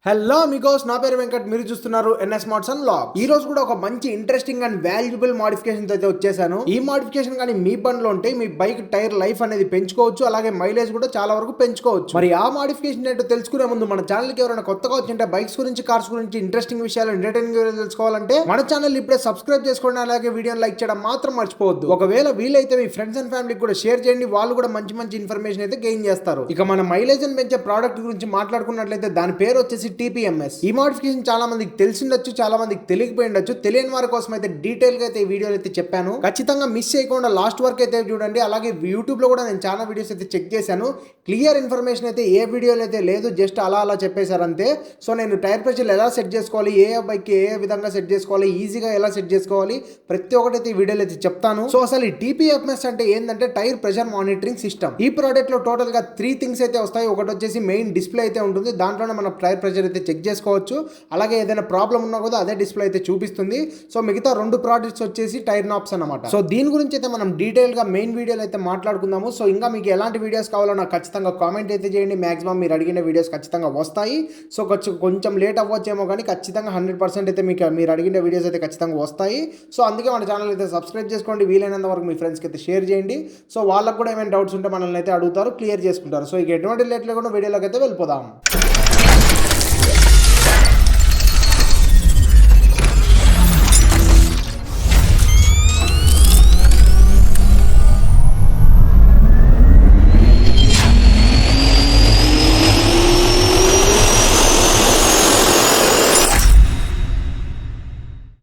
Hello Amigos, నా పేరు వెంకట్. మీరు చూస్తున్నారు ఎన్ఎస్ స్మార్ట్స్ అండ్ వ్లాగ్స్. ఈ రోజు కూడా ఒక మంచి ఇంట్రెస్టింగ్ అండ్ వాల్యుబుల్ మోడిఫికేషన్ అయితే వచ్చేసాను. ఈ మోడిఫికేషన్ కానీ మీ బండిలో ఉంటే మీ బైక్ టైర్ లైఫ్ అనేది పెంచుకోవచ్చు, అలాగే మైలేజ్ కూడా చాలా వరకు పెంచుకోవచ్చు. మరి ఆ మోడిఫికేషన్ ఏంటో తెలుసుకునే ముందు మన ఛానల్ కి ఎవరైనా కొత్తగా వచ్చింటే బైక్స్ గురించి, కార్స్ గురించి ఇంట్రెస్టింగ్ విషయాలు, ఎంటర్టైనింగ్ విషయాలు తెలుసుకోవాలంటే మన ఛానల్ ఇప్పుడే సబ్స్క్రైబ్ చేసుకోండి, అలాగే వీడియోని లైక్ చేయడం మాత్రం మర్చిపోవద్దు. ఒకవేళ వీలైతే మీ ఫ్రెండ్స్ అండ్ ఫ్యామిలీకి కూడా షేర్ చేయండి, వాళ్ళు కూడా మంచి మంచి ఇన్ఫర్మేషన్ అయితే గెయిన్ చేస్తారు. ఇక మన మైలేజ్ పెంచే ప్రోడక్ట్ గురించి మాట్లాడుకున్నట్లయితే దాని పేరు వచ్చేసి TPMS. ఈ మోడిఫికేషన్ చాలా మందికి తెలిసిండొచ్చు, చాలా మందికి తెలియకపోయిండొచ్చు. తెలియని వారి కోసం అయితే డీటెయిల్ గా అయితే ఈ వీడియోలు అయితే చెప్పాను. ఖచ్చితంగా మిస్ చేయకుండా లాస్ట్ వరకు అయితే చూడండి. అలాగే యూట్యూబ్ లో కూడా నేను చాలా వీడియోస్ అయితే చెక్ చేశాను. క్లియర్ ఇన్ఫర్మేషన్ అయితే ఏ వీడియోలో అయితే లేదు, జస్ట్ అలా చెప్పేశారు అంతే. సో నేను టైర్ ప్రెషర్ ఎలా సెట్ చేసుకోవాలి, ఏ బైక్ ఏ విధంగా సెట్ చేసుకోవాలి, ఈజీగా ఎలా సెట్ చేసుకోవాలి, ప్రతి ఒక్కటి అయితే ఈ వీడియోలో అయితే చెప్తాను. సో అసలు ఈ TPMS అంటే ఏంటంటే టైర్ ప్రెషర్ మానిటరింగ్ సిస్టమ్. ఈ ప్రోడక్ట్ లో టోటల్ గా 3 థింగ్స్ అయితే వస్తాయి. ఒకటి వచ్చేసి మెయిన్ డిస్ప్లే అయితే ఉంటుంది, దాంట్లోనే మన టైర్ ప్రెషర్ అయితే చెక్ చేసుకోవచ్చు. అలాగే ఏదైనా ప్రాబ్లం ఉన్నా కూడా అదే డిస్ప్లే అయితే చూపిస్తుంది. సో మిగతా 2 ప్రోడక్ట్స్ వచ్చేసి టైర్ నాబ్స్ అన్నమాట. సో దీని గురించి అయితే మనం డీటెయిల్ గా మెయిన్ వీడియోలో అయితే మాట్లాడుకుందాము. సో ఇంకా మీకు ఎలాంటి వీడియోస్ కావాలో నాకు ఖచ్చితంగా కామెంట్ అయితే చేయండి. మాక్సిమం మీరు అడిగిన వీడియోస్ ఖచ్చితంగా వస్తాయి. సో కొంచెం లేట్ అవ్వచ్చేమో కానీ ఖచ్చితంగా 100% అయితే మీకు మీరు అడిగిన వీడియోస్ అయితే ఖచ్చితంగా వస్తాయి. సో అందుకే మన ఛానల్ అయితే సబ్స్క్రైబ్ చేసుకోండి, వీలైనంత వరకు మీ ఫ్రెండ్స్కి అయితే షేర్ చేయండి. సో వాళ్ళకు కూడా ఏమైనా డౌట్స్ ఉంటే మనల్ని అయితే అడుగుతారు, క్లియర్ చేసుకుంటారు. సో ఇక ఎటువంటి లేట్ లేకుండా వీడియోలోకి అయితే వెళ్ళిపోదాం.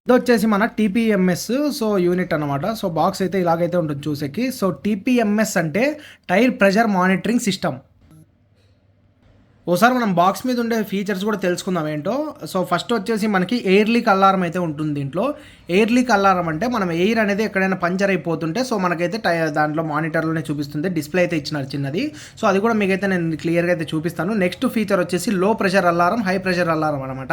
ఇది వచ్చేసి మన TPMS సో యూనిట్ అనమాట. సో బాక్స్ అయితే ఇలాగైతే ఉంటుంది చూసేకి. సో TPMS అంటే టైర్ ప్రెషర్ మానిటరింగ్ సిస్టమ్. ఒకసారి మనం బాక్స్ మీద ఉండే ఫీచర్స్ కూడా తెలుసుకుందాం ఏంటో. సో ఫస్ట్ వచ్చేసి మనకి ఎయిర్ లీక్ అలారం అయితే ఉంటుంది దీంట్లో. ఎయిర్ లీక్ అలారం అంటే మనం ఎయిర్ అనేది ఎక్కడైనా పంచర్ అయిపోతుంటే సో మనకైతే దాంట్లో మానిటర్లోనే చూపిస్తుంది. డిస్ప్లే అయితే ఇచ్చినారు చిన్నది. సో అది కూడా మీకైతే నేను క్లియర్గా అయితే చూపిస్తాను. నెక్స్ట్ ఫీచర్ వచ్చేసి లో pressure alarm, high pressure alarm అనమాట.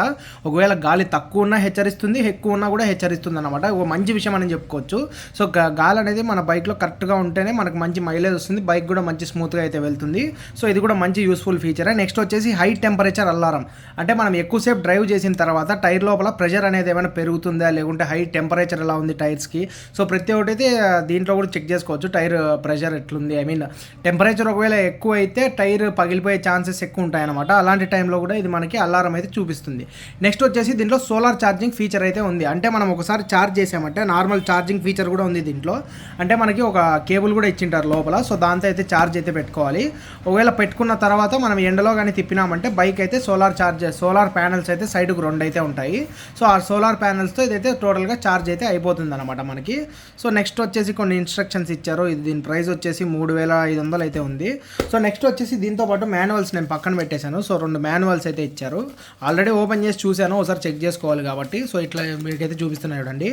ఒకవేళ గాలి తక్కువ ఉన్నా హెచ్చరిస్తుంది, ఎక్కువ ఉన్నా కూడా హెచ్చరిస్తుంది అనమాట. ఒక మంచి విషయం అని చెప్పుకోవచ్చు. సో గాలి అనేది మన బైక్లో కరెక్ట్గా ఉంటేనే మనకు మంచి మైలేజ్ వస్తుంది, బైక్ కూడా మంచి స్మూత్గా అయితే వెళ్తుంది. సో ఇది కూడా మంచి యూస్ఫుల్ ఫీచర్. నెక్స్ట్ వచ్చేసి హై టెంపరేచర్ అలారం అంటే మనం ఎక్కువసేపు డ్రైవ్ చేసిన తర్వాత టైర్ లోపల ప్రెషర్ అనేది ఏమైనా పెరుగుతుందా, లేకుంటే హై టెంపరేచర్ ఎలా ఉంది టైర్స్కి. సో ప్రతి ఒక్కటి అయితే దీంట్లో కూడా చెక్ చేసుకోవచ్చు. టైర్ ప్రెషర్ ఎట్లుంది, ఐ మీన్ టెంపరేచర్ ఒకవేళ ఎక్కువ అయితే టైర్ పగిలిపోయే ఛాన్సెస్ ఎక్కువ ఉంటాయన్నమాట. అలాంటి టైంలో కూడా ఇది మనకి అలారం అయితే చూపిస్తుంది. నెక్స్ట్ వచ్చేసి దీంట్లో సోలార్ ఛార్జింగ్ ఫీచర్ అయితే ఉంది. అంటే మనం ఒకసారి ఛార్జ్ చేసామంటే నార్మల్ ఛార్జింగ్ ఫీచర్ కూడా ఉంది దీంట్లో. అంటే మనకి ఒక కేబుల్ కూడా ఇచ్చింటారు లోపల. సో దాంతో అయితే ఛార్జ్ అయితే పెట్టుకోవాలి. ఒకవేళ పెట్టుకున్న తర్వాత మనం ఎండలో కానీ తిప్పినామంటే బైక్ అయితే సోలార్ ప్యానల్స్ అయితే సైడ్కు 2 అయితే ఉంటాయి. సో ఆ సోలార్ ప్యానల్స్తో ఇదైతే టోటల్గా ఛార్జ్ అయితే అయిపోతుంది అనమాట మనకి. సో నెక్స్ట్ వచ్చేసి కొన్ని ఇన్స్ట్రక్షన్స్ ఇచ్చారు. ఇది దీని ప్రైస్ వచ్చేసి 3500 అయితే ఉంది. సో నెక్స్ట్ వచ్చేసి దీంతో పాటు మాన్యువల్స్ నేను పక్కన పెట్టేశాను. సో 2 మాన్యువల్స్ అయితే ఇచ్చారు. ఆల్రెడీ ఓపెన్ చేసి చూశాను, ఒకసారి చెక్ చేసుకోవాలి కాబట్టి. సో ఇట్లా మీకైతే చూపిస్తున్నాయి చూడండి.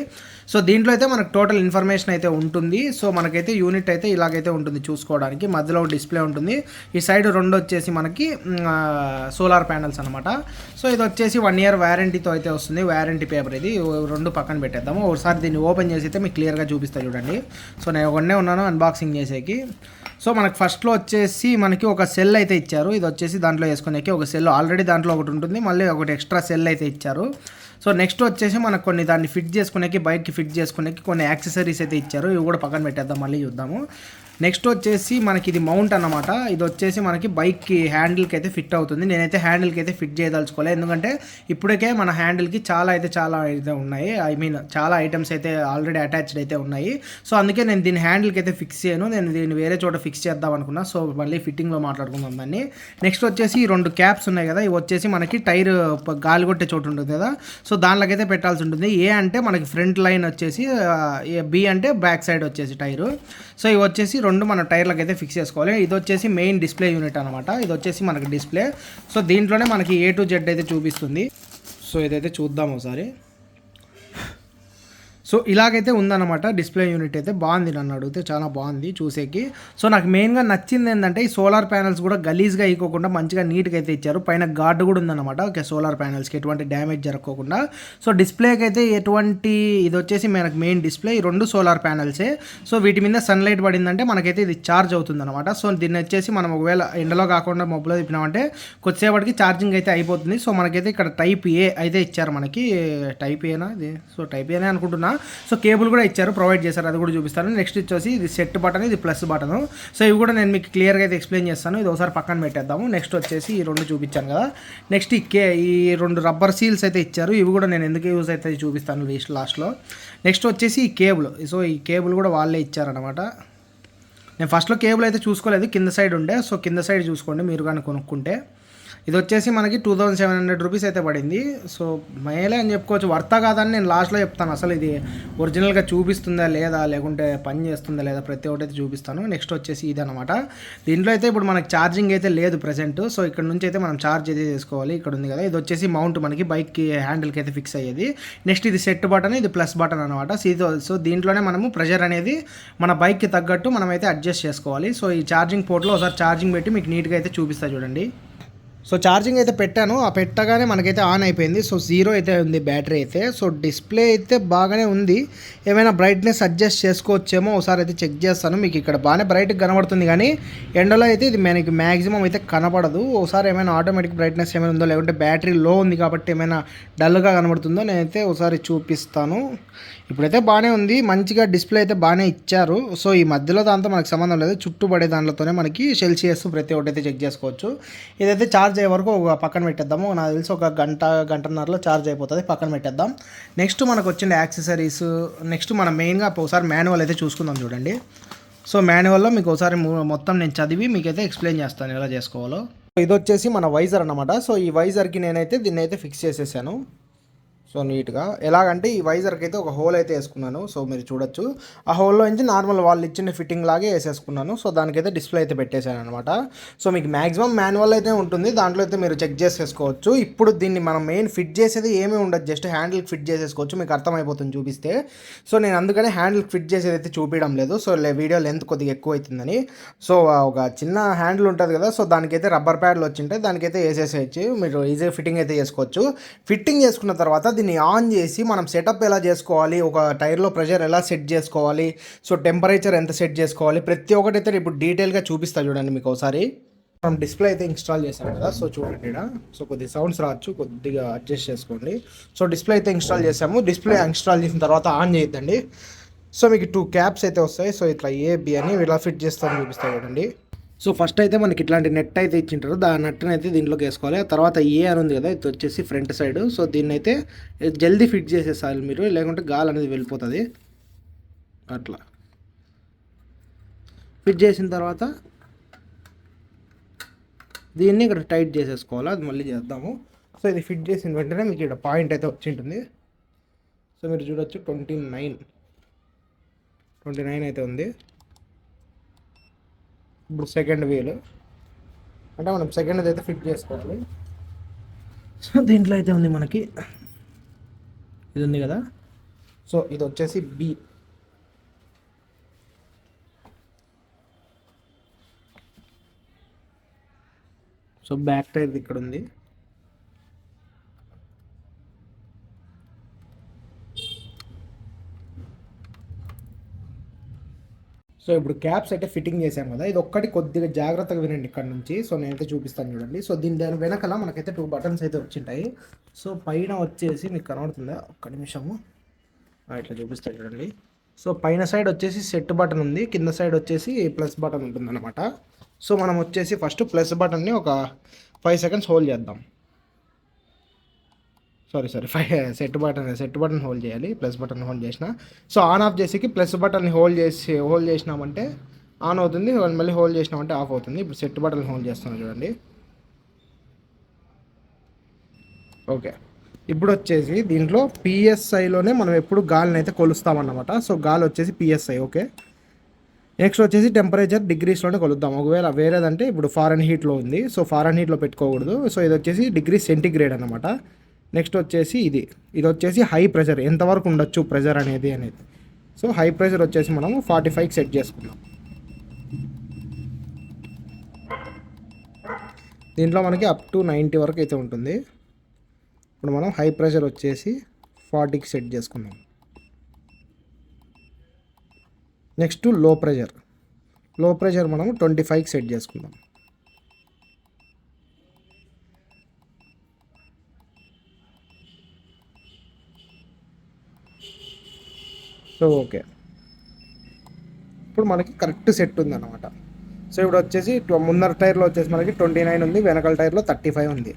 సో దీంట్లో అయితే మనకు టోటల్ ఇన్ఫర్మేషన్ అయితే ఉంటుంది. సో మనకైతే యూనిట్ అయితే ఇలాగైతే ఉంటుంది చూసుకోవడానికి. మధ్యలో డిస్ప్లే ఉంటుంది. ఈ సైడ్ 2 వచ్చేసి మనకి సోలార్ ప్యానల్స్ అనమాట. సో ఇది వచ్చేసి 1 year వారంటీతో అయితే వస్తుంది. వారంటీ పేపర్ ఇది 2 పక్కన పెట్టేద్దాము. ఒకసారి దీన్ని ఓపెన్ చేసి అయితే మీకు క్లియర్గా చూపిస్తా చూడండి. సో నేను ఒకనే ఉన్నాను అన్బాక్సింగ్ చేసేకి. సో మనకు ఫస్ట్లో వచ్చేసి మనకి ఒక సెల్ అయితే ఇచ్చారు. ఇది వచ్చేసి దాంట్లో వేసుకునేకి ఒక సెల్ ఆల్రెడీ దాంట్లో ఒకటి ఉంటుంది, మళ్ళీ ఒకటి ఎక్స్ట్రా సెల్ అయితే ఇచ్చారు. సో నెక్స్ట్ వచ్చేసి మనకు కొన్ని దాన్ని ఫిట్ చేసుకునేకి, బైక్కి ఫిట్ చేసుకునేకి కొన్ని యాక్సెసరీస్ అయితే ఇచ్చారు. ఇవి కూడా పక్కన పెట్టేద్దాం, మళ్ళీ చూద్దాము. నెక్స్ట్ వచ్చేసి మనకి ఇది మౌంట్ అన్నమాట. ఇది వచ్చేసి మనకి బైక్కి హ్యాండిల్కి అయితే ఫిట్ అవుతుంది. నేనైతే హ్యాండిల్కి అయితే ఫిట్ చేయదలుచుకోలేదు, ఎందుకంటే ఇప్పటికే మన హ్యాండిల్కి చాలా అయితే ఉన్నాయి. ఐ మీన్ చాలా ఐటమ్స్ అయితే ఆల్రెడీ అటాచ్డ్ అయితే ఉన్నాయి. సో అందుకే నేను దీని హ్యాండిల్కి అయితే ఫిక్స్ చేయను, నేను దీన్ని వేరే చోట ఫిక్స్ చేద్దాం అనుకున్నా. సో మళ్ళీ ఫిట్టింగ్లో మాట్లాడుకుందాం దాన్ని. నెక్స్ట్ వచ్చేసి 2 క్యాప్స్ ఉన్నాయి కదా, ఇవి వచ్చేసి మనకి టైర్ గాలి కొట్టే చోటు ఉంటుంది కదా, సో దానిలోకైతే పెట్టాల్సి ఉంటుంది. ఏ అంటే మనకి ఫ్రంట్ లైన్ వచ్చేసి, బి అంటే బ్యాక్ సైడ్ వచ్చేసి టైరు. సో ఇవి వచ్చేసి 2 మన టైర్లకు అయితే ఫిక్స్ చేసుకోవాలి. ఇది వచ్చేసి మెయిన్ డిస్ప్లే యూనిట్ అనమాట. ఇది వచ్చేసి మనకి డిస్ప్లే. సో దీంట్లోనే మనకి A to Z అయితే చూపిస్తుంది. సో ఇదైతే చూద్దాం ఒకసారి. సో ఇలాగైతే ఉందన్నమాట డిస్ప్లే యూనిట్ అయితే బాగుంది, నన్ను అడిగితే చాలా బాగుంది చూసేకి. సో నాకు మెయిన్గా నచ్చింది ఏంటంటే ఈ సోలార్ ప్యానల్స్ కూడా గలీజ్గా ఇవ్వకుండా మంచిగా నీట్గా అయితే ఇచ్చారు. పైన గార్డు కూడా ఉందన్నమాట. ఓకే, సోలార్ ప్యానల్స్కి ఎటువంటి డ్యామేజ్ జరగకుండా. సో డిస్ప్లేకి అయితే ఎటువంటి ఇది వచ్చేసి మనకు మెయిన్ డిస్ప్లే ఈ 2 సోలార్ ప్యానల్సే. సో వీటి మీద సన్లైట్ పడిందంటే మనకైతే ఇది ఛార్జ్ అవుతుంది అనమాట. సో దీన్ని వచ్చేసి మనం ఒకవేళ ఎండలో కాకుండా మబ్బులో తిప్పినామంటే కొద్దిసేపటికి ఛార్జింగ్ అయితే అయిపోతుంది. సో మనకైతే ఇక్కడ టైప్ ఏ అయితే ఇచ్చారు మనకి. టైప్ ఏనా ఇది? సో టైప్ ఏనే అనుకుంటున్నా. సో కేబుల్ కూడా ఇచ్చారు, ప్రొవైడ్ చేశారు, అది కూడా చూపిస్తాను. నెక్స్ట్ వచ్చేసి ఇది సెట్ బటన్, ఇది ప్లస్ బటన్. సో ఇవి కూడా నేను మీకు క్లియర్గా అయితే ఎక్స్ప్లెయిన్ చేస్తాను. ఇది ఒకసారి పక్కన పెట్టేద్దాము. నెక్స్ట్ వచ్చేసి ఈ 2 చూపించాను కదా. నెక్స్ట్ ఈ 2 రబ్బర్ సీల్స్ అయితే ఇచ్చారు. ఇవి కూడా నేను ఎందుకు యూజ్ అయితే చూపిస్తాను లాస్ట్లో. నెక్స్ట్ వచ్చేసి ఈ కేబుల్. సో ఈ కేబుల్ కూడా వాళ్ళే ఇచ్చారనమాట. నేను ఫస్ట్లో కేబుల్ అయితే చూసుకోలేదు, కింద సైడ్ ఉండే. సో కింద సైడ్ చూసుకోండి మీరు కానీ కొనుక్కుంటే. ఇది వచ్చేసి మనకి 2700 రూపీస్ అయితే పడింది. సో మేలే అని చెప్పుకోవచ్చు, వర్తా కాదని నేను లాస్ట్లో చెప్తాను. అసలు ఇది ఒరిజినల్గా చూపిస్తుందా లేదా, లేకుంటే పని చేస్తుందా లేదా, ప్రతి ఒక్కటి అయితే చూపిస్తాను. నెక్స్ట్ వచ్చేసి ఇది అనమాట. దీంట్లో అయితే ఇప్పుడు మనకి ఛార్జింగ్ అయితే లేదు ప్రజెంట్. సో ఇక్కడ నుంచి అయితే మనం ఛార్జ్ అయితే చేసుకోవాలి. ఇక్కడ ఉంది కదా, ఇది వచ్చేసి మౌంట్ మనకి బైక్కి హ్యాండిల్కి అయితే ఫిక్స్ అయ్యేది. నెక్స్ట్ ఇది సెట్ బటన్, ఇది ప్లస్ బటన్ అనమాట. సో దీంట్లోనే మనము ప్రెషర్ అనేది మన బైక్కి తగ్గట్టు మనం అయితే అడ్జస్ట్ చేసుకోవాలి. సో ఈ ఛార్జింగ్ పోర్ట్లో ఒకసారి ఛార్జింగ్ పెట్టి మీకు నీట్గా అయితే చూపిస్తా చూడండి. సో ఛార్జింగ్ అయితే పెట్టాను, ఆ పెట్టగానే మనకైతే ఆన్ అయిపోయింది. సో 0 అయితే ఉంది బ్యాటరీ అయితే. సో డిస్ప్లే అయితే బాగానే ఉంది. ఏమైనా బ్రైట్నెస్ అడ్జస్ట్ చేసుకోవచ్చేమో ఒకసారి అయితే చెక్ చేస్తాను. మీకు ఇక్కడ బాగానే బ్రైట్గా కనబడుతుంది, కానీ ఎండలో అయితే ఇది మనకి మ్యాక్సిమం అయితే కనపడదు. ఒకసారి ఏమైనా ఆటోమేటిక్ బ్రైట్నెస్ ఏమైనా ఉందో, లేకుంటే బ్యాటరీ లో ఉంది కాబట్టి ఏమైనా డల్గా కనబడుతుందో నేనైతే ఒకసారి చూపిస్తాను. ఇప్పుడైతే బాగానే ఉంది, మంచిగా డిస్ప్లే అయితే బాగానే ఇచ్చారు. సో ఈ మధ్యలో దాంతో మనకు సంబంధం లేదు, చుట్టూ పడే దాంట్లోనే మనకి సెల్సియస్ ప్రతి ఒక్కటి అయితే చెక్ చేసుకోవచ్చు. ఇదైతే ఛార్జ్ అయ్యే వరకు ఒక పక్కన పెట్టేద్దాము. నాకు తెలిసి ఒక గంటన్నరలో ఛార్జ్ అయిపోతుంది, పక్కన పెట్టేద్దాం. నెక్స్ట్ మనకు వచ్చిన యాక్సెసరీస్, నెక్స్ట్ మనం మెయిన్గా ఒకసారి మాన్యువల్ అయితే చూసుకుందాం చూడండి. సో మాన్యువల్లో మీకు ఒకసారి మొత్తం నేను చదివి మీకైతే ఎక్స్ప్లెయిన్ చేస్తాను ఎలా చేసుకోవాలో. ఇది వచ్చేసి మన వైజర్ అన్నమాట. సో ఈ వైజర్కి నేనైతే దీన్ని అయితే ఫిక్స్ చేసేసాను. సో నీట్గా ఎలాగంటే ఈ వైజర్కి అయితే ఒక హోల్ అయితే వేసుకున్నాను. సో మీరు చూడొచ్చు, ఆ హోల్లో నుంచి నార్మల్ వాళ్ళు ఇచ్చిన ఫిట్టింగ్ లాగే వేసేసుకున్నాను. సో దానికైతే డిస్ప్లే అయితే పెట్టేశాను అనమాట. సో మీకు మ్యాక్సిమం మాన్యువల్ అయితే ఉంటుంది, దాంట్లో అయితే మీరు చెక్ చేసేసుకోవచ్చు. ఇప్పుడు దీన్ని మనం మెయిన్ ఫిట్ చేసేది ఏమీ ఉండదు, జస్ట్ హ్యాండిల్కి ఫిట్ చేసేసుకోవచ్చు. మీకు అర్థమైపోతుంది చూపిస్తే. సో నేను అందుకనే హ్యాండిల్కి ఫిట్ చేసేది అయితే చూపించడం లేదు. సో వీడియో లెంత్ కొద్దిగా ఎక్కువ అవుతుందని. సో ఒక చిన్న హ్యాండిల్ ఉంటుంది కదా, సో దానికైతే రబ్బర్ ప్యాడ్లు వచ్చింటాయి, దానికైతే వేసేసేయచ్చు. మీరు ఈజీగా ఫిట్టింగ్ అయితే చేసుకోవచ్చు. ఫిట్టింగ్ చేసుకున్న తర్వాత దీన్ని ఆన్ చేసి మనం సెటప్ ఎలా చేసుకోవాలి, ఒక టైర్లో ప్రెషర్ ఎలా సెట్ చేసుకోవాలి, సో టెంపరేచర్ ఎంత సెట్ చేసుకోవాలి, ప్రతి ఒక్కటి అయితే ఇప్పుడు డీటెయిల్గా చూపిస్తా చూడండి మీకు ఒకసారి. మనం డిస్ప్లే అయితే ఇన్స్టాల్ చేసాం కదా, సో చూడండి ఇక్కడ. సో కొద్దిగా సౌండ్స్ రావచ్చు, కొద్దిగా అడ్జస్ట్ చేసుకోండి. సో డిస్ప్లే అయితే ఇన్స్టాల్ చేసాము. డిస్ప్లే ఇన్స్టాల్ చేసిన తర్వాత ఆన్ చేయొద్దండి. సో మీకు 2 క్యాప్స్ అయితే వస్తాయి. సో ఇట్లా ఏ బి అని ఇలా ఫిట్ చేస్తాను చూపిస్తా చూడండి. సో ఫస్ట్ అయితే మనకి ఇట్లాంటి నెట్ అయితే ఇచ్చింటారు, దాని నెట్ని అయితే దీంట్లోకి వేసుకోవాలి. ఆ తర్వాత ఏ అని ఉంది కదా, ఇది వచ్చేసి ఫ్రంట్ సైడ్. సో దీన్ని అయితే జల్దీ ఫిట్ చేసేసాలి మీరు, లేకుంటే గాలి అనేది వెళ్ళిపోతుంది. అట్లా ఫిట్ చేసిన తర్వాత దీన్ని ఇక్కడ టైట్ చేసేసుకోవాలి. అది మళ్ళీ చేద్దాము. సో ఇది ఫిట్ చేసిన వెంటనే మీకు ఇక్కడ పాయింట్ అయితే వచ్చి ఉంటుంది. సో మీరు చూడొచ్చు 29 అయితే ఉంది. ఇప్పుడు సెకండ్ వీల్ అంటే మనం సెకండ్ అయితే ఫిట్ చేసుకోవాలి. సో దీంట్లో అయితే ఉంది మనకి, ఇది ఉంది కదా. సో ఇది వచ్చేసి బి. సో బ్యాక్ టైర్ ఇక్కడ ఉంది. సో ఇప్పుడు క్యాప్స్ అయితే ఫిట్టింగ్ చేసాం కదా, ఇది ఒక్కటి కొద్దిగా జాగ్రత్తగా వినండి ఇక్కడ నుంచి. సో నేనైతే చూపిస్తాను చూడండి. సో దాని వెనకాల మనకైతే 2 బటన్స్ అయితే వచ్చింటాయి. సో పైన వచ్చేసి మీకు కనబడుతుందా, ఒక్క నిమిషము ఇట్లా చూపిస్తాను చూడండి. సో పైన సైడ్ వచ్చేసి సెట్ బటన్ ఉంది, కింద సైడ్ వచ్చేసి ప్లస్ బటన్ ఉంటుంది అనమాట. సో మనం వచ్చేసి ఫస్ట్ ప్లస్ బటన్ని ఒక 5 సెకండ్స్ హోల్డ్ చేద్దాం. సారీ సెట్ బటన్ హోల్డ్ చేయాలి, ప్లస్ బటన్ హోల్డ్ చేసిన. సో ఆన్ ఆఫ్ చేసేకి ప్లస్ బటన్ని హోల్డ్ చేసినామంటే ఆన్ అవుతుంది, మళ్ళీ హోల్డ్ చేసినామంటే ఆఫ్ అవుతుంది. ఇప్పుడు సెట్ బటన్ హోల్డ్ చేస్తున్నాం చూడండి. ఓకే, ఇప్పుడు వచ్చేసి దీంట్లో పిఎస్ఐలోనే మనం ఎప్పుడు గాలిని అయితే కొలుస్తామన్నమాట. సో గాలి వచ్చేసి పిఎస్ఐ. ఓకే, నెక్స్ట్ వచ్చేసి టెంపరేచర్ డిగ్రీస్లోనే కొలుద్దాం. ఒకవేళ వేరేదంటే ఇప్పుడు ఫారెన్ హీట్లో ఉంది, సో ఫారెన్ హీట్లో పెట్టుకోకూడదు. సో ఇది వచ్చేసి డిగ్రీ సెంటిగ్రేడ్ అనమాట. నెక్స్ట్ వచ్చేసి ఇది వచ్చేసి హై ప్రెషర్, ఎంతవరకు ఉండొచ్చు ప్రెషర్ అనేది. సో హై ప్రెషర్ వచ్చేసి మనము 45కి సెట్ చేసుకుందాం. దీంట్లో మనకి అప్ టు 90 వరకు అయితే ఉంటుంది. ఇప్పుడు మనం హై ప్రెషర్ వచ్చేసి 40కి సెట్ చేసుకుందాం. నెక్స్ట్ లో ప్రెషర్ మనం 25కి సెట్ చేసుకుందాం. సో ఓకే, ఇప్పుడు మనకి కరెక్ట్ సెట్ ఉంది అన్నమాట. సో ఇప్పుడు వచ్చేసి ముందర టైర్లో వచ్చేసి మనకి 29 ఉంది, వెనకాల టైర్లో 35 ఉంది.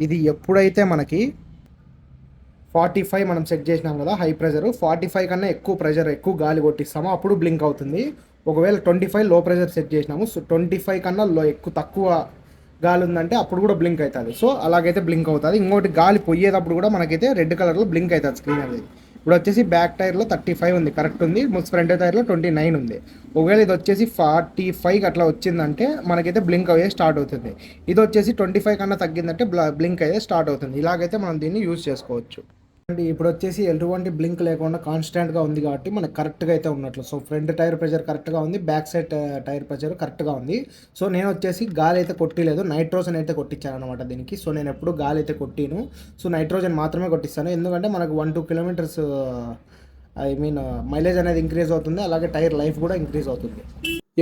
ఇది ఎప్పుడైతే మనకి 45 మనం సెట్ చేసినాం కదా హై ప్రెషర్, 45 కన్నా ఎక్కువ గాలి కొట్టిస్తామో అప్పుడు బ్లింక్ అవుతుంది. ఒకవేళ 25 లో ప్రెషర్ సెట్ చేసినాము, సో 25 కన్నా తక్కువ గాలి ఉందంటే అప్పుడు కూడా బ్లింక్ అవుతుంది. సో అలాగైతే బ్లింక్ అవుతుంది. ఇంకోటి గాలి పోయేటప్పుడు కూడా మనకైతే రెడ్ కలర్లో బ్లింక్ అవుతుంది స్క్రీన్ అనేది. ఇప్పుడు వచ్చేసి బ్యాక్ టైర్లో 35 ఉంది, కరెక్ట్ ఉంది. ఫ్రంట్ టైర్లో 29 ఉంది. ఒకవేళ ఇది వచ్చేసి 45 అట్లా వచ్చిందంటే మనకైతే బ్లింక్ అయ్యే స్టార్ట్ అవుతుంది. ఇది వచ్చేసి 25 కన్నా తగ్గిందంటే బ్లింక్ అయ్యే స్టార్ట్ అవుతుంది. ఇలాగైతే మనం దీన్ని యూజ్ చేసుకోవచ్చు. అంటే ఇప్పుడు వచ్చేసి ఎటువంటి బ్లింక్ లేకుండా కాన్స్టెంట్గా ఉంది కాబట్టి మనకు కరెక్ట్గా అయితే ఉన్నట్లు. సో ఫ్రంట్ టైర్ ప్రెషర్ కరెక్ట్గా ఉంది, బ్యాక్ సైడ్ టైర్ ప్రెషర్ కరెక్ట్గా ఉంది. సో నేను వచ్చేసి గాలి అయితే కొట్టిలేదు, నైట్రోజన్ అయితే కొట్టించాను అనమాట దీనికి. సో నేను ఎప్పుడు గాలి అయితే కొట్టిను, సో నైట్రోజన్ మాత్రమే కొట్టిస్తాను. ఎందుకంటే మనకు 1-2 కిలోమీటర్స్ మైలేజ్ అనేది ఇంక్రీజ్ అవుతుంది, అలాగే టైర్ లైఫ్ కూడా ఇంక్రీజ్ అవుతుంది.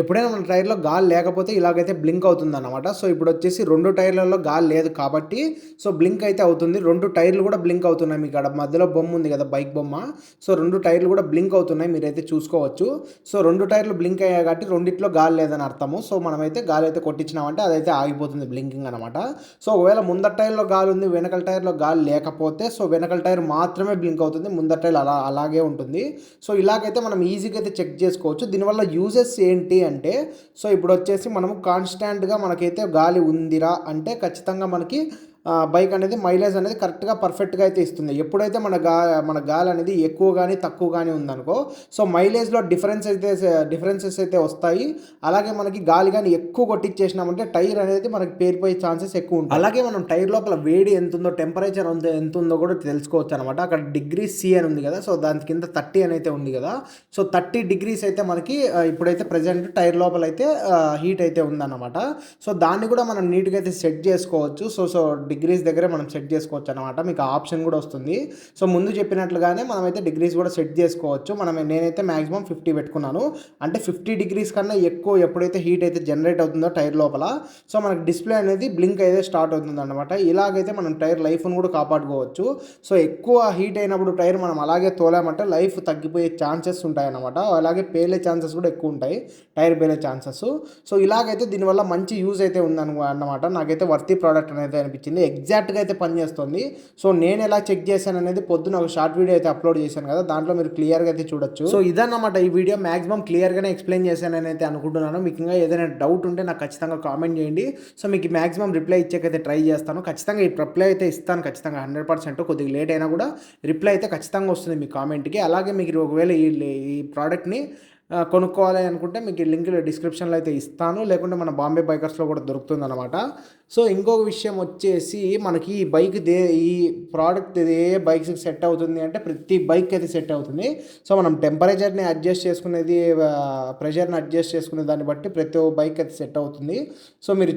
ఎప్పుడైనా మన టైర్లో గాలి లేకపోతే ఇలాగైతే బ్లింక్ అవుతుంది అన్నమాట. సో ఇప్పుడు వచ్చేసి 2 టైర్లలో గాలి లేదు కాబట్టి సో బ్లింక్ అయితే అవుతుంది. 2 టైర్లు కూడా బ్లింక్ అవుతున్నాయి. మీకు అక్కడ మధ్యలో బొమ్మ ఉంది కదా, బైక్ బొమ్మ. సో 2 టైర్లు కూడా బ్లింక్ అవుతున్నాయి, మీరైతే చూసుకోవచ్చు. సో 2 టైర్లు బ్లింక్ అయ్యాయి కాబట్టి రెండిట్లో గాలి లేదని అర్థము. సో మనమైతే గాలి అయితే కొట్టించినామంటే అదైతే ఆగిపోతుంది బ్లింకింగ్ అనమాట. సో ఒకవేళ ముందర టైర్లో గాలి ఉంది, వెనకల టైర్లో గాలి లేకపోతే సో వెనకల టైర్ మాత్రమే బ్లింక్ అవుతుంది, ముందర టైర్ అలాగే ఉంటుంది. సో ఇలాగైతే మనం ఈజీగా అయితే చెక్ చేసుకోవచ్చు. దీనివల్ల యూజెస్ ఏంటి అంటే, సో ఇప్పుడు వచ్చేసి మనము కాన్స్టాంట్గా మనకైతే గాలి ఉందిరా అంటే ఖచ్చితంగా మనకి బైక్ అనేది మైలేజ్ అనేది కరెక్ట్గా పర్ఫెక్ట్గా అయితే ఇస్తుంది. ఎప్పుడైతే మన గాలి అనేది ఎక్కువ కానీ తక్కువ కానీ ఉందనుకో, సో మైలేజ్లో డిఫరెన్సెస్ అయితే వస్తాయి. అలాగే మనకి గాలి కానీ ఎక్కువ కొట్టించేసినామంటే టైర్ అనేది మనకి పేరిపోయే ఛాన్సెస్ ఎక్కువ ఉంటాయి. అలాగే మనం టైర్ లోపల వేడి ఎంత ఉందో, టెంపరేచర్ ఎంత ఉందో కూడా తెలుసుకోవచ్చు అనమాట. అక్కడ డిగ్రీస్ సి అని ఉంది కదా, సో దాని కింద 30 అని అయితే ఉంది కదా. సో 30 డిగ్రీస్ అయితే మనకి ఇప్పుడైతే ప్రజెంట్ టైర్ లోపల అయితే హీట్ అయితే ఉందన్నమాట. సో దాన్ని కూడా మనం నీట్గా అయితే సెట్ చేసుకోవచ్చు. సో డిగ్రీస్ దగ్గర మనం సెట్ చేసుకోవచ్చు అనమాట. మీకు ఆప్షన్ కూడా వస్తుంది. సో ముందు చెప్పినట్లుగానే మనమైతే డిగ్రీస్ కూడా సెట్ చేసుకోవచ్చు. నేనైతే మ్యాక్సిమం 50 పెట్టుకున్నాను. అంటే 50 డిగ్రీస్ కన్నా ఎక్కువ ఎప్పుడైతే హీట్ అయితే జనరేట్ అవుతుందో టైర్ లోపల, సో మనకి డిస్ప్లే అనేది బ్లింక్ అయితే స్టార్ట్ అవుతుంది అనమాట. ఇలాగైతే మనం టైర్ లైఫ్ను కూడా కాపాడుకోవచ్చు. సో ఎక్కువ హీట్ అయినప్పుడు టైర్ మనం అలాగే తోలామంటే లైఫ్ తగ్గిపోయే ఛాన్సెస్ ఉంటాయన్నమాట. అలాగే పేలే ఛాన్సెస్ కూడా ఎక్కువ ఉంటాయి, టైర్ పేలే ఛాన్సెస్. సో ఇలాగైతే దీనివల్ల మంచి యూజ్ అయితే ఉందన్నమాట. నాకైతే వర్తీ ప్రోడక్ట్ అనేది అనిపించింది. ఎగ్జాక్ట్గా అయితే పనిచేస్తుంది. సో నేను ఎలా చెక్ చేశాను అనేది పొద్దున ఒక షార్ట్ వీడియో అయితే అప్లోడ్ చేశాను కదా, దాంట్లో మీరు క్లియర్గా అయితే చూడొచ్చు. సో ఇదన్నమాట ఈ వీడియో. మ్యాక్సిమం క్లియర్గానే ఎక్స్ప్లెయిన్ చేశానని అయితే అనుకుంటున్నాను. మీకు ఇంకా ఏదైనా డౌట్ ఉంటే నాకు ఖచ్చితంగా కామెంట్ చేయండి. సో మీకు మ్యాక్సిమం రిప్లై ఇచ్చేకైతే ట్రై చేస్తాను. ఖచ్చితంగా ఈ రిప్లై అయితే ఇస్తాను ఖచ్చితంగా 100%. కొద్దిగా లేట్ అయినా కూడా రిప్లై అయితే ఖచ్చితంగా వస్తుంది మీ కామెంట్కి. అలాగే మీకు ఒకవేళ ఈ ప్రోడక్ట్ని కొనుక్కోవాలి అనుకుంటే మీకు లింక్ డిస్క్రిప్షన్లో అయితే ఇస్తాను, లేకుంటే మన బాంబే బైకర్స్లో కూడా దొరుకుతుంది అనమాట. సో ఇంకొక విషయం వచ్చేసి మనకి ఈ బైక్ ఈ ప్రోడక్ట్ ఏ బైక్స్కి సెట్ అవుతుంది అంటే ప్రతి బైక్ అయితే సెట్ అవుతుంది. సో మనం టెంపరేచర్ని అడ్జస్ట్ చేసుకునేది, ప్రెషర్ని అడ్జస్ట్ చేసుకునే దాన్ని బట్టి ప్రతి ఒక్క బైక్ అయితే సెట్ అవుతుంది. సో మీరు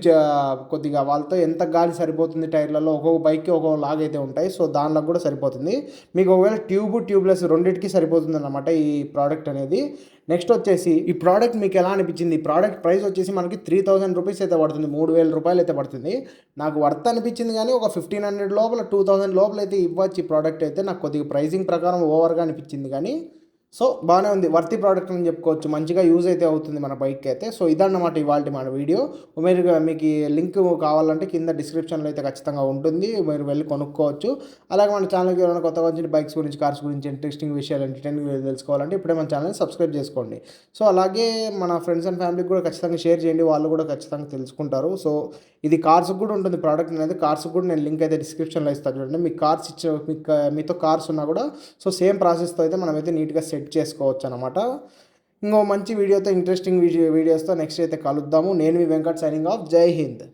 కొద్దిగా వాళ్ళతో ఎంత గాలి సరిపోతుంది టైర్లలో, ఒక్కొక్క బైక్కి ఒక్కొక్క లాగ్ అయితే ఉంటాయి. సో దానిలో కూడా సరిపోతుంది. మీకు ఒకవేళ ట్యూబ్లెస్ రెండింటికి సరిపోతుంది అన్నమాట ఈ ప్రోడక్ట్ అనేది. నెక్స్ట్ వచ్చేసి ఈ ప్రోడక్ట్ మీకు ఎలా అనిపించింది? ఈ ప్రోడక్ట్ ప్రైస్ వచ్చేసి మనకి 3000 రూపీస్ అయితే పడుతుంది, 3000 రూపాయలు అయితే పడుతుంది. నాకు వర్త్ అనిపించింది, కానీ ఒక 1500 లోపల 2000 లోపల అయితే ఇవ్వచ్చు ఈ ప్రోడక్ట్ అయితే. నాకు కొద్దిగా ప్రైసింగ్ ప్రకారం ఓవర్గా అనిపించింది, కానీ సో బాగానే ఉంది, వర్తీ ప్రోడక్ట్ అని చెప్పుకోవచ్చు. మంచిగా యూజ్ అయితే అవుతుంది మన బైక్కి అయితే. సో ఇదన్నమాట ఇవాళ మన వీడియో. మీకు లింక్ కావాలంటే కింద డిస్క్రిప్షన్లో అయితే ఖచ్చితంగా ఉంటుంది, మీరు వెళ్ళి కొనుక్కోవచ్చు. అలాగే మన ఛానల్కి ఎవరైనా కొత్తగా వచ్చిన బైక్స్ గురించి, కార్స్ గురించి, ఇంట్రెస్టింగ్ విషయాలు, ఎంటర్టైనింగ్ తెలుసుకోవాలంటే ఇప్పుడే మన ఛానల్ని సబ్స్క్రైబ్ చేసుకోండి. సో అలాగే మన ఫ్రెండ్స్ అండ్ ఫ్యామిలీకి కూడా ఖచ్చితంగా షేర్ చేయండి, వాళ్ళు కూడా ఖచ్చితంగా తెలుసుకుంటారు. సో ఇది కార్స్కి కూడా ఉంటుంది ప్రోడక్ట్ అనేది. కార్స్కి కూడా నేను లింక్ అయితే డిస్క్రిప్షన్లో ఇస్తాను చూడండి. మీకు కార్స్ మీతో కార్స్ ఉన్నా కూడా సో సేమ్ ప్రాసెస్తో అయితే మనమైతే నీట్గా సెట్ చేసుకోవచ్చు అనమాట. ఇంకో మంచి వీడియోతో, ఇంట్రెస్టింగ్ వీడియోస్తో నెక్స్ట్ అయితే కలుద్దాము. నేను మీ వెంకట్, సైనింగ్ ఆఫ్. జై హింద్.